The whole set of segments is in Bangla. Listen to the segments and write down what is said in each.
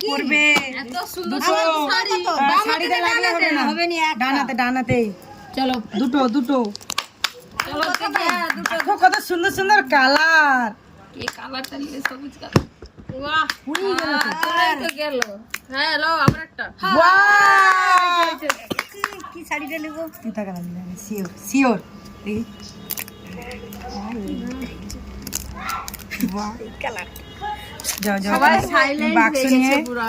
পরবে এত সুন্দর শাড়িতে লাগলে হবে না, ডানাতে ডানাতে। চলো দুটো দুটো চলো দুটো দেখো কত সুন্দর সুন্দর কালার। এই কালারটা নিয়ে সবুজ কালার। বাহ পুরাই তো গেল। হ্যাঁ লো আমার একটা ওয়াও কি শাড়িটা নেব? চিন্তা করা যাবে না, শিওর শিওর। দেখি বাহ কালার যাও যাও সবাই সাইলেন্ট বাক্স হয়ে নিয়ে গেছে পুরা।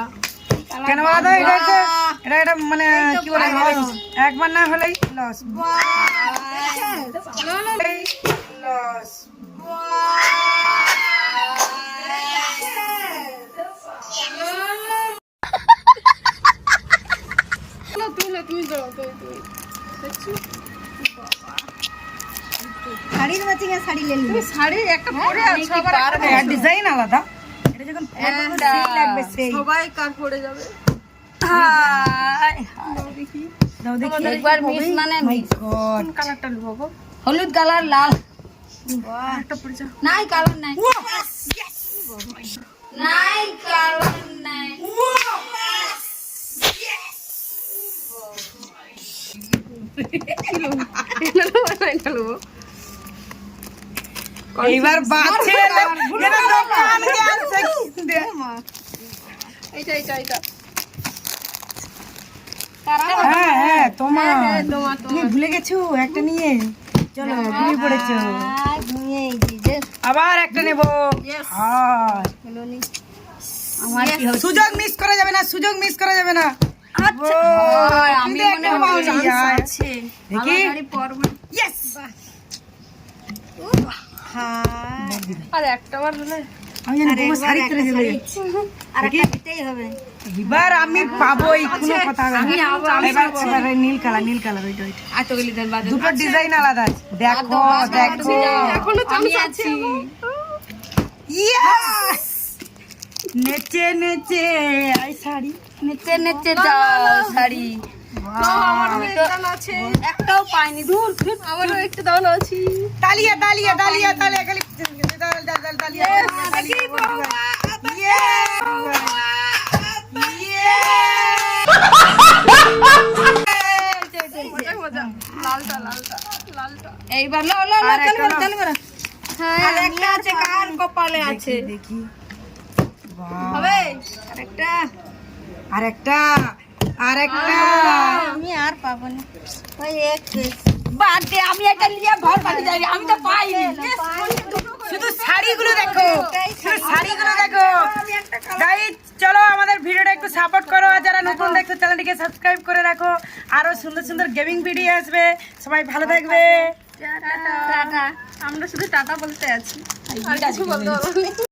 কেন বাবা এটা মানে কি বলে লস, একবার না হলেই লস লস। শাড়ির ম্যাচিং এর শাড়ি নিয়ে নিবি। শাড়ি একটা পরে আর সবার একটা ডিজাইন আলাদা, এটা যখন পরবো তো সেই লাগবে সেই। সবাই কার পড়ে যাবে। হাই দাও দেখি একবার মিস মানে মাই মিস। গড কালারটা নেবো গো। হলুদ কালার লাল। একটা পরে যাও। নাই কালার নাই। নাই কালার নাই। এইবার বাচ্চা এটা দোকান গেছে দে এইটা এইটা এইটা। হ্যাঁ হ্যাঁ তোমার তোমার তুমি ভুলে গেছো একটা নিয়ে, চলো ঘুমিয়ে পড়েছো। নিয়ে এই যে আবার একটা নেব। Yes. হাই আমার কি হবে? সুযোগ মিস করা যাবে না, সুযোগ মিস করা যাবে না। আচ্ছা আমি মনে হয় চান্স আছে। দেখি শাড়ি পরবো। ইয়েস হ্যাঁ আর একটা বার হলে আমি জানি বউ শাড়ি পরে চলে যাচ্ছে। আর একটা দিতেই হবে। এবার আমি পাবোই, কোনো কথা হবে আমি না। আমি এবার এবার এই নীল কালার ওইটা ওইটা এতগুলি দেন বাদ দুটো ডিজাইন আলাদা আছে। দেখো দেখো এখনো আমি আছি। ইয়েস নেচে নেচে আই শাড়ি নিচে নিচে যাও শাড়ি। আমি তো একটাও পাইনি। দূর আমারও একটু দাও আছি। তালিয়া তালিয়া তালিয়া তালিয়া খালি তালিয়া লালটা লালটা লালটা। এইবার লো লো লো আর চালু একটা করো চালু করো। হ্যাঁ একটা আছে কার কপালে আছে। দেখি হবে আরেকটা আরেকটা আরেকটা আমি আর পাবো না। ওই এক পিস বাদ দে আমি এটা নিয়ে ঘর বাড়ি যাই। আমি তো পাইনি। শুধু শাড়িগুলো দেখো, শুধু শাড়িগুলো দেখো গাইস। চলো আমাদের ভিডিওটা একটু সাপোর্ট করো, আর যারা নতুন দেখছো চ্যানেলটিকে সাবস্ক্রাইব করে রাখো। আরো সুন্দর সুন্দর গেমিং ভিডিও আসবে। সবাই ভালো থাকবে। টাটা। আমরা শুধু টাটা বলতে আছি আর কিছু বলতে পারবো না।